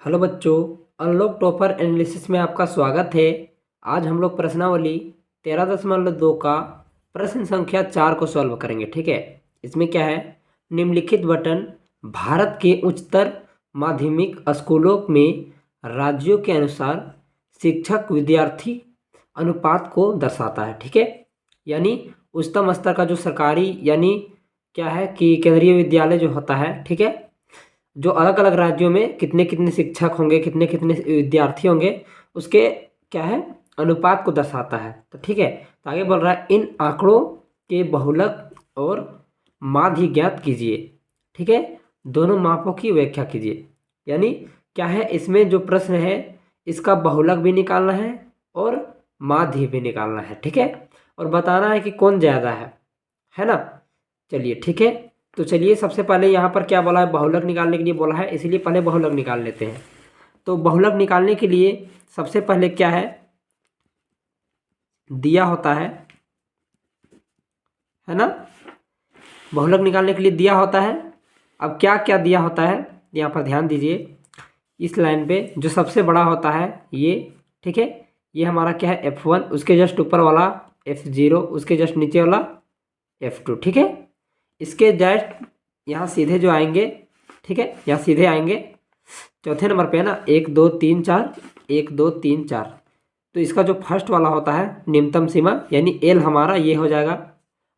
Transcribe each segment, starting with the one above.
Hello बच्चों, unlock topper analysis में आपका स्वागत है। आज हम लोग प्रश्नावली 13.2 का प्रश्न संख्या 4 को सॉल्व करेंगे। ठीक है, इसमें क्या है, निम्नलिखित बटन भारत के उच्चतर माध्यमिक स्कूलों में राज्यों के अनुसार शिक्षक विद्यार्थी अनुपात को दर्शाता है। ठीक है, यानी उच्चतम स्तर का जो सरकारी यानी क्या है कि केंद्रीय विद्यालय जो होता है, ठीक है, जो अलग अलग राज्यों में कितने कितने शिक्षक होंगे, कितने कितने विद्यार्थी होंगे, उसके क्या है अनुपात को दर्शाता है। तो ठीक है, तो आगे बोल रहा है इन आंकड़ों के बहुलक और माध्य ज्ञात कीजिए। ठीक है, दोनों मापों की व्याख्या कीजिए। यानी क्या है, इसमें जो प्रश्न है इसका बहुलक भी निकालना है और माध्य भी निकालना है। ठीक है, और बताना है कि कौन ज़्यादा है ना। चलिए ठीक है, तो चलिए सबसे पहले यहाँ पर क्या बोला है, बहुलक निकालने के लिए बोला है, इसीलिए पहले बहुलक निकाल लेते हैं। तो बहुलक निकालने के लिए सबसे पहले क्या है, दिया होता है ना। बहुलक निकालने के लिए दिया होता है। अब क्या क्या दिया होता है, यहाँ पर ध्यान दीजिए। इस लाइन पे जो सबसे बड़ा होता है ये, ठीक है, ये हमारा क्या है F1, उसके जस्ट ऊपर वाला F0, उसके जस्ट नीचे वाला F2। ठीक है, इसके जस्ट यहाँ सीधे जो आएंगे, ठीक है, यहाँ सीधे आएंगे चौथे नंबर पे है ना, 1 2 3 4, 1 2 3 4। तो इसका जो फर्स्ट वाला होता है निम्नतम सीमा यानी L हमारा ये हो जाएगा,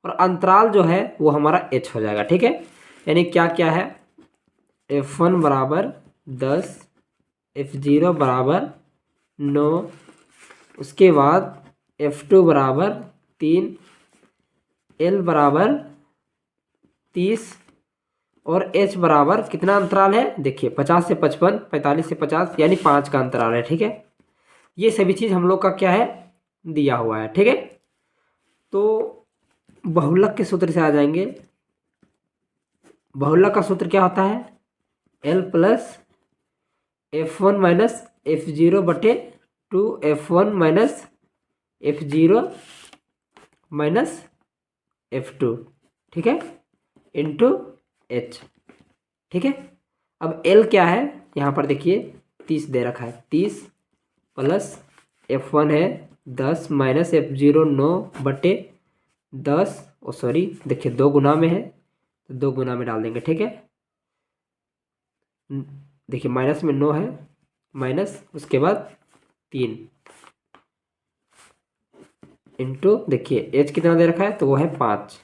और अंतराल जो है वो हमारा H हो जाएगा। ठीक है, यानी क्या क्या है, F1 बराबर 10, F0 बराबर 9, उसके बाद F2 बराबर 3, L बराबर 30 और H बराबर कितना अंतराल है, देखिए 50 से 55, 45 से 50, यानी 5 का अंतराल है। ठीक है, ये सभी चीज़ हम लोग का क्या है दिया हुआ है। ठीक है, तो बहुलक के सूत्र से आ जाएंगे। बहुलक का सूत्र क्या होता है, L plus F1 minus F0 बटे 2, F1 minus F0 minus F2, ठीक है, इंटू H। ठीक है, अब L क्या है, यहाँ पर देखिए 30 दे रखा है, 30 प्लस F1 है 10 माइनस F0 9 बटे 10, ओ सॉरी देखिए 2 गुना में है तो 2 गुना में डाल देंगे। ठीक है, देखिए माइनस में 9 है, माइनस उसके बाद 3 इंटू देखिए H कितना दे रखा है तो वो है 5।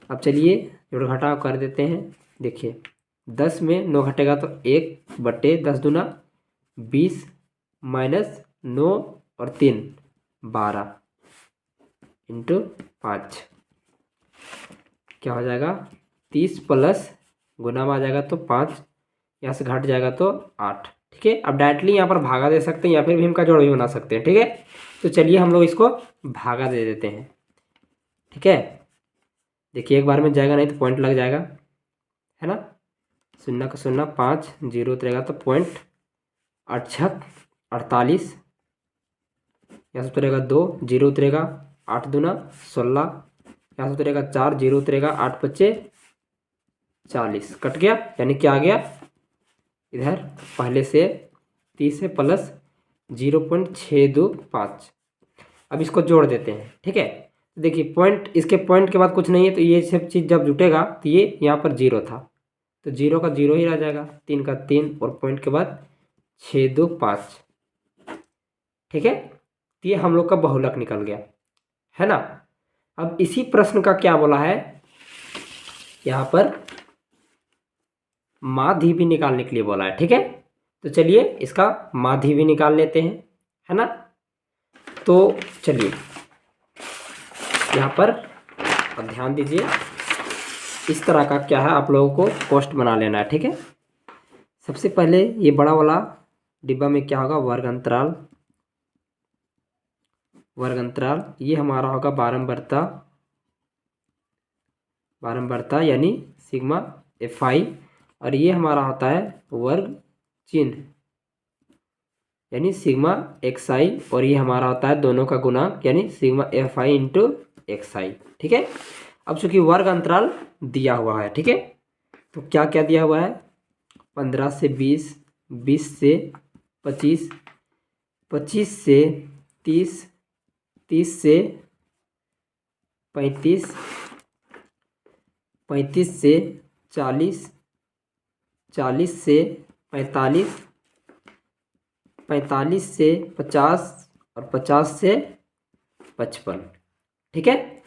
अब चलिए जोड़ घटाव कर देते हैं। देखिए 10 में 9 घटेगा तो 1 बटे 10 दूना 20 माइनस 9 और 3 12 इंटू 5 क्या हो जाएगा, 30 प्लस गुना में आ जाएगा तो 5, यहाँ से घट जाएगा तो 8। ठीक है, अब डायरेक्टली यहाँ पर भागा दे सकते हैं या फिर भीम का जोड़ भी बना सकते हैं। ठीक है, तो चलिए हम लोग इसको भागा दे देते हैं। ठीक है, देखिए एक बार में जाएगा नहीं तो पॉइंट लग जाएगा, है ना। 0 का 0 5, 0 उतरेगा तो पॉइंट 8 48, यहाँ से उतरेगा 2, 0 उतरेगा 8 दूना 16, यहाँ से उतरेगा 4, 0 उतरेगा 8 बच्चे 40, कट गया, यानी क्या आ गया इधर पहले से 30 है प्लस 0.625। अब इसको जोड़ देते हैं। ठीक है, देखिए पॉइंट, इसके पॉइंट के बाद कुछ नहीं है तो ये सब चीज़ जब जुटेगा तो ये यहाँ पर 0 था तो 0 का 0 ही रह जाएगा, 3 का 3 और पॉइंट के बाद 625। ठीक है, तो ये हम लोग का बहुलक निकल गया, है ना। अब इसी प्रश्न का क्या बोला है, यहाँ पर माध्य भी निकालने के लिए बोला है। ठीक है, तो चलिए इसका माध्य भी निकाल लेते हैं, है ना। तो चलिए यहाँ पर अब ध्यान दीजिए, इस तरह का क्या है आप लोगों को कोष्ठ बना लेना है। ठीक है, सबसे पहले ये बड़ा वाला डिब्बा में क्या होगा, वर्ग अंतराल, वर्ग अंतराल ये हमारा होगा बारंबारता यानी सिग्मा Fi, और ये हमारा होता है वर्ग चिन्ह यानी सिग्मा xi, और ये हमारा होता है दोनों का गुणांक यानी सिग्मा Fi इंटू xi। ठीक है, अब चूंकि वर्ग अंतराल दिया हुआ है, ठीक है, तो क्या क्या दिया हुआ है, 15 से 20, 20 से 25, 25 से 30, 30 से 35, 35 से 40, 40 से 45, 45 से 50 और 50 से 55। ठीक है,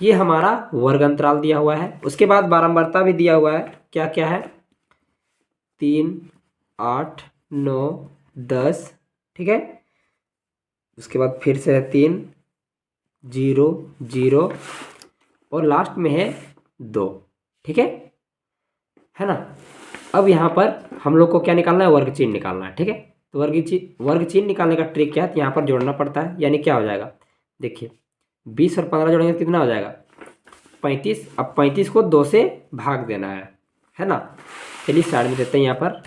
ये हमारा वर्ग अंतराल दिया हुआ है। उसके बाद बारंबारता भी दिया हुआ है। क्या क्या है? 3, 8, 9, 10। ठीक है, उसके बाद फिर से है 3, 0, 0 और लास्ट में है 2। ठीक है ना। अब यहाँ पर हम लोग को क्या निकालना है? वर्ग चिन्ह निकालना है। ठीक है, तो वर्ग चिन्ह निकालने का ट्रिक क्या है? तो यहाँ पर जोड़ना पड़ता है। यानी क्या हो जाएगा? देखिए 20 और 15 जोड़ेंगे कितना हो जाएगा? 35। अब 35 को 2 से भाग देना है ना। चलिए साइड में देते हैं। यहाँ पर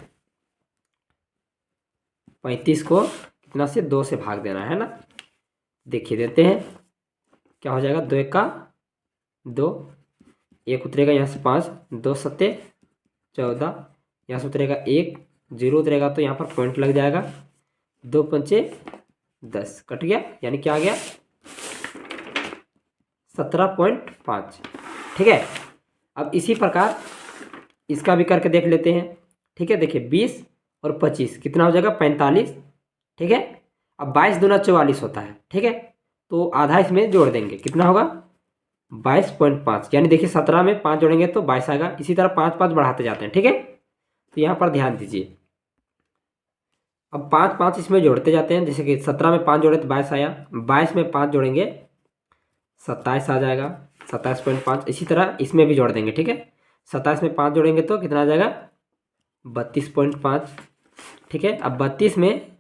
35 को कितना से? 2 से भाग देना है ना। देखिए देते हैं क्या हो जाएगा? 2 1 का 2, 1 उतरेगा यहाँ से 5, 2 सत्ते 14, यहाँ से उतरेगा 1, 0 उतरेगा तो यहाँ पर पॉइंट लग जाएगा। 2 पंचे 10 कट गया, यानी क्या आ गया? 17.5। ठीक है, अब इसी प्रकार इसका भी करके देख लेते हैं। ठीक है, देखिए 20 और 25 कितना हो जाएगा? 45। ठीक है, अब 22 दूना 44 होता है। ठीक है, तो आधा इसमें जोड़ देंगे, कितना होगा? 22.5। यानी देखिए 17 में 5 जोड़ेंगे तो 22 आएगा। इसी तरह 5 5 बढ़ाते जाते हैं। ठीक है, तो यहाँ पर ध्यान दीजिए। अब 5 5 इसमें जोड़ते जाते हैं। जैसे कि 17 में 5 जोड़े तो 22 आया, 22 में 5 जोड़ेंगे 27 आ जाएगा, 27.5। इसी तरह इसमें भी जोड़ देंगे। ठीक है, 27 में 5 जोड़ेंगे तो कितना आ जाएगा? 32.5। ठीक है, अब 32 में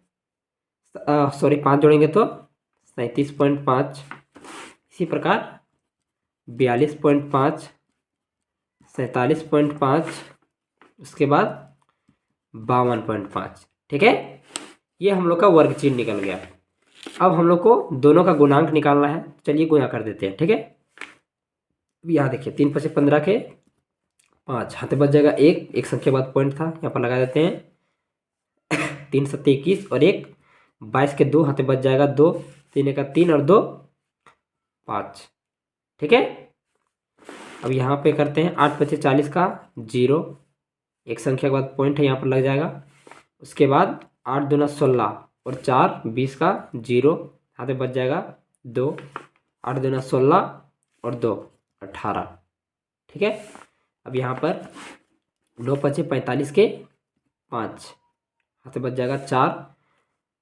5 जोड़ेंगे तो 37.5। इसी प्रकार 42.5, 47.5, उसके बाद 52.5। ठीक है, ये हम लोग का वर्ग चिन्ह निकल गया। अब हम लोग को दोनों का गुणांक निकालना है। चलिए गुणा कर देते हैं। ठीक है, यहाँ देखिए 3 5 15 के 5 हाथ बच जाएगा 1, एक संख्या बाद पॉइंट था यहाँ पर लगा देते हैं। 3 7 21 और 1 22 के 2 हाथ बच जाएगा 2, 3 का 3 और 2 5। ठीक है, अब यहाँ पे करते हैं 8 5 40 का 0, एक संख्या के बाद पॉइंट है यहाँ पर लग जाएगा। उसके बाद 8 दूना 16 और 4 20 का 0 हाथ में बच जाएगा 2, 8 दूना 16 और 2 18। ठीक है, अब यहाँ पर 9 5 45 के 5 हाथ में बच जाएगा 4,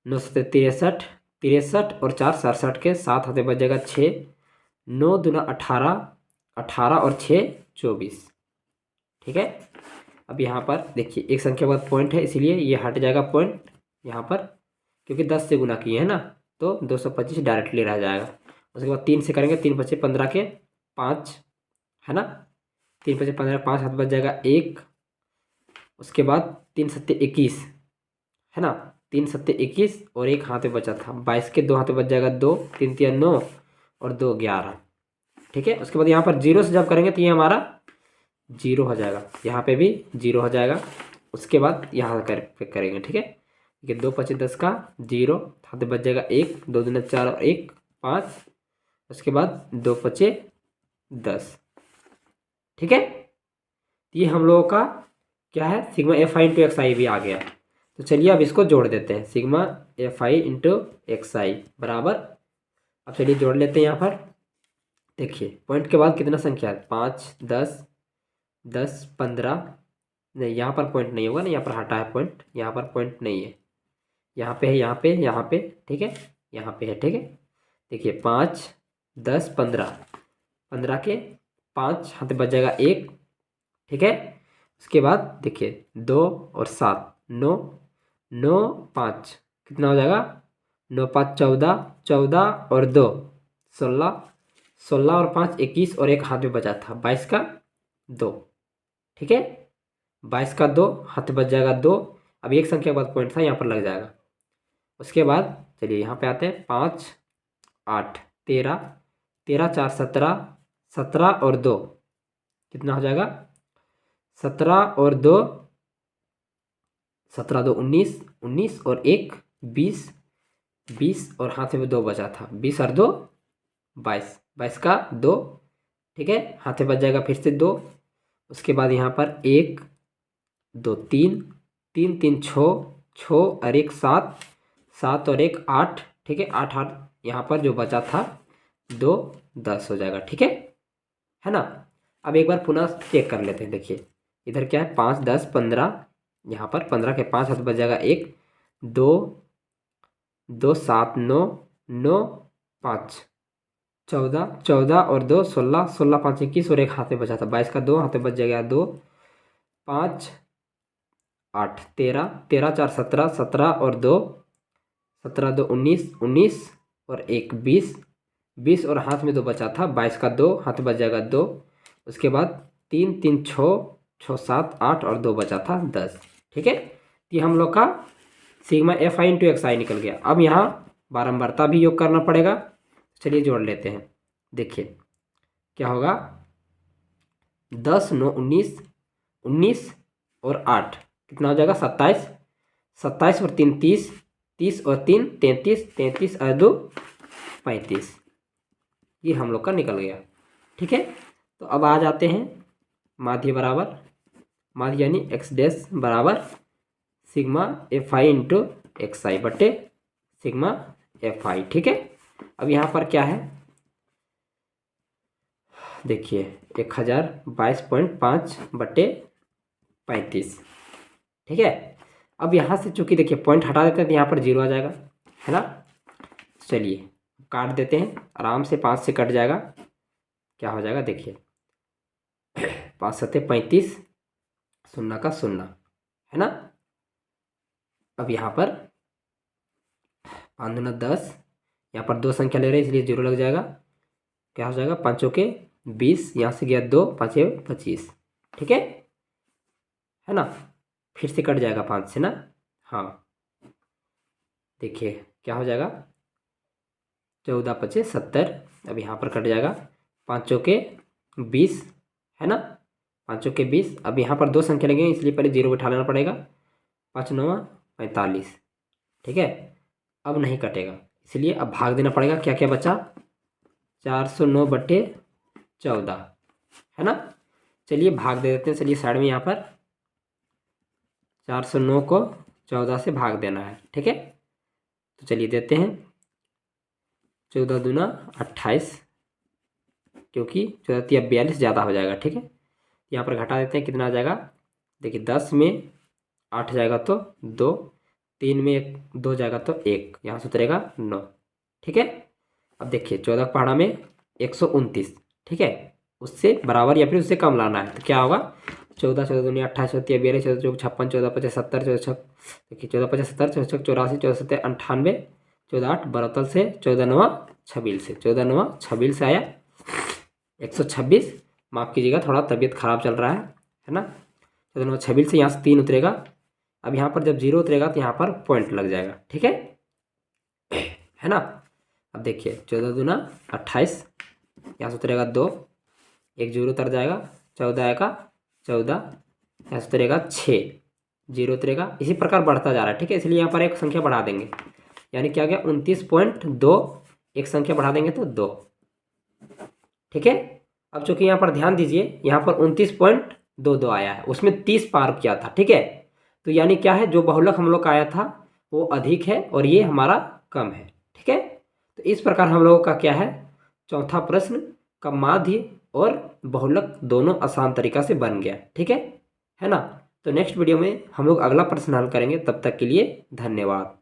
9 7 63, 63 और 4 67 के 7 हाथ में बच जाएगा 6, 9 दूना 18, 18 और 6 24। ठीक है, अब यहाँ पर देखिए एक संख्या बाद पॉइंट है इसीलिए ये हट जाएगा पॉइंट यहाँ पर, क्योंकि 10 से गुना किए हैं ना, तो 225 डायरेक्टली रह जाएगा। उसके बाद 3 से करेंगे, 3 5 15 के 5 है ना, 3 5 15 5 हाथ बच जाएगा 1। उसके बाद 3 7 21 है ना, 3 7 21 और 1 हाथ में बचा था 22 के 2 हाथ में बच जाएगा 2, 3 3 9 और 2 11। ठीक है, उसके बाद यहाँ पर 0 से जब करेंगे तो ये हमारा 0 हो जाएगा, यहाँ पे भी 0 हो जाएगा। उसके बाद यहाँ करेंगे। ठीक है, देखिए 2 5 10 का 0 हाथ में बच जाएगा 1, 2 दूना 4 और 1 5। उसके बाद 2 5 10। ठीक है, ये हम लोगों का क्या है? Sigma f i into x i भी आ गया। तो चलिए अब इसको जोड़ देते हैं। Sigma f i into x i बराबर, अब चलिए जोड़ लेते हैं। यहाँ पर देखिए पॉइंट के बाद कितना संख्या है? 5 10 10 15। नहीं, यहाँ पर पॉइंट नहीं होगा ना, यहाँ पर हटा है पॉइंट, यहाँ पर पॉइंट नहीं है, यहाँ पे है, यहाँ पे यहाँ पे। ठीक है, यहाँ पे है। ठीक है, देखिए 5 10 15, 15 के 5 हाथ में बच जाएगा 1। ठीक है, उसके बाद देखिए 2 और 7 9, 9 5 कितना हो जाएगा? 9 5 14, 14 और 2 16, 16 और 5 21 और 1 हाथ में बचा था 22 का 2। ठीक है, 22 का 2 हाथ में बच जाएगा 2। अब एक संख्या के बाद पॉइंट था यहाँ पर लग जाएगा। उसके बाद चलिए यहाँ पे आते हैं 5 8 13, 13 4 17, 17 और 2 कितना हो जाएगा? 17 और 2 17 दो 19, 19 और 1 20, 20 और हाथ में 2 बचा था, 20 और 2 22, 22 का 2, ठीक है, हाथ में बच जाएगा फिर से 2। उसके बाद यहाँ पर 1 2 3, 3 3 6, 6 और 1 7, 7 और 1 8, ठीक है, 8 8 यहाँ पर जो बचा था 2 10 हो जाएगा, ठीक है ना। अब एक बार पुनः चेक कर लेते हैं। देखिए इधर क्या है 5 10 15, यहाँ पर 15 के 5 हाथ बच जाएगा 1 2 2 7 9 9 5 14, 14 और 2 16, 16 5 21 और 1 हाथ में बचा था 22 का 2 हाथ में बच जाएगा 2 5 8 13, 13 4 17, 17 और 2 17 2 19, 19 और 1 20, 20 और हाथ में 2 बचा था 22 का 2 हाथ में बच जाएगा 2। उसके बाद 3 3 6, 6 7 8 और 2 बचा था 10, ठीक है। ये हम लोग का sigma f i into x i निकल गया। अब यहाँ बारंबारता भी योग करना पड़ेगा, चलिए जोड़ लेते हैं। देखिए क्या होगा 10 9 19, 19 और 8 कितना हो जाएगा 27, 27 और 3 30, 30 और 3 33, 33 और 2 35, ये हम लोग का निकल गया, ठीक है। तो अब आ जाते हैं माध्य बराबर, माध्य यानी एक्स डैश बराबर sigma f i into x i बटे सिग्मा एफ आई, ठीक है। अब यहाँ पर क्या है देखिए 1022.5 बटे 35, ठीक है। अब यहाँ से चूंकि देखिए पॉइंट हटा देते हैं तो यहाँ पर 0 आ जाएगा, है ना। चलिए काट देते हैं आराम से, 5 से कट जाएगा, क्या हो जाएगा देखिए 5 सत्ते 35, 0 का 0, है ना। अब यहाँ पर 5 दूना 10, यहाँ पर 2 संख्या ले रहे हैं इसलिए 0 लग जाएगा, क्या हो जाएगा 5 के 20, यहाँ से गया 2 5 25, ठीक है ना। फिर से कट जाएगा 5 से ना, हाँ देखिए क्या हो जाएगा 14 5 70, अब यहाँ पर कट जाएगा 5 के 20, है ना, 5 के 20। अब यहाँ पर 2 संख्या लगेंगे इसलिए पहले 0 बैठा लेना पड़ेगा, 5 9 45, ठीक है। अब नहीं कटेगा इसलिए अब भाग देना पड़ेगा, क्या क्या बचा 409 बटे 14, है ना। चलिए भाग दे देते हैं, चलिए साइड में यहाँ पर 409 को 14 से भाग देना है, ठीक है। तो चलिए देते हैं 14 दूना 28, क्योंकि 14 या 42 ज़्यादा हो जाएगा, ठीक है। यहाँ पर घटा देते हैं, कितना आ जाएगा देखिए 10 में 8 जाएगा तो 2, 3 में 2 जाएगा तो 1, यहाँ से उतरेगा 9, ठीक है। अब देखिए 14 पहाड़ा में 129, ठीक है, उससे बराबर या फिर उससे कम लाना है, तो क्या होगा 14 14 दूनी 28, 14 42, 14 चौक 56, 14 5 70, 14 छक देखिए 14 5 70, 14 छक 84, 14 7 98, 14 8 72 से 14 9 26 से 14 9 26 से आया 126, माफ़ कीजिएगा थोड़ा तबीयत ख़राब चल रहा है ना। 14 9 26 से यहाँ से 3 उतरेगा, अब यहाँ पर जब 0 उतरेगा तो यहाँ पर पॉइंट लग जाएगा, ठीक है ना। अब देखिए 14 दूना 28, यहाँ से उतरेगा 2, 1 0 उतर जाएगा, 14 आएगा 14, यहाँ से उतरेगा 6, 0 उतरेगा, इसी प्रकार बढ़ता जा रहा है, ठीक है। इसलिए यहाँ पर एक संख्या बढ़ा देंगे, यानी क्या गया 29.2, एक संख्या बढ़ा देंगे तो 2, ठीक है। अब चूंकि यहाँ पर ध्यान दीजिए यहाँ पर 29.22 आया है, उसमें 30 पार किया था, ठीक है। तो यानी क्या है जो बहुलक हम लोग का आया था वो अधिक है और ये हमारा कम है, ठीक है। तो इस प्रकार हम लोगों का क्या है चौथा प्रश्न का माध्य और बहुलक दोनों आसान तरीका से बन गया, ठीक है ना। तो नेक्स्ट वीडियो में हम लोग अगला प्रश्न हल करेंगे, तब तक के लिए धन्यवाद।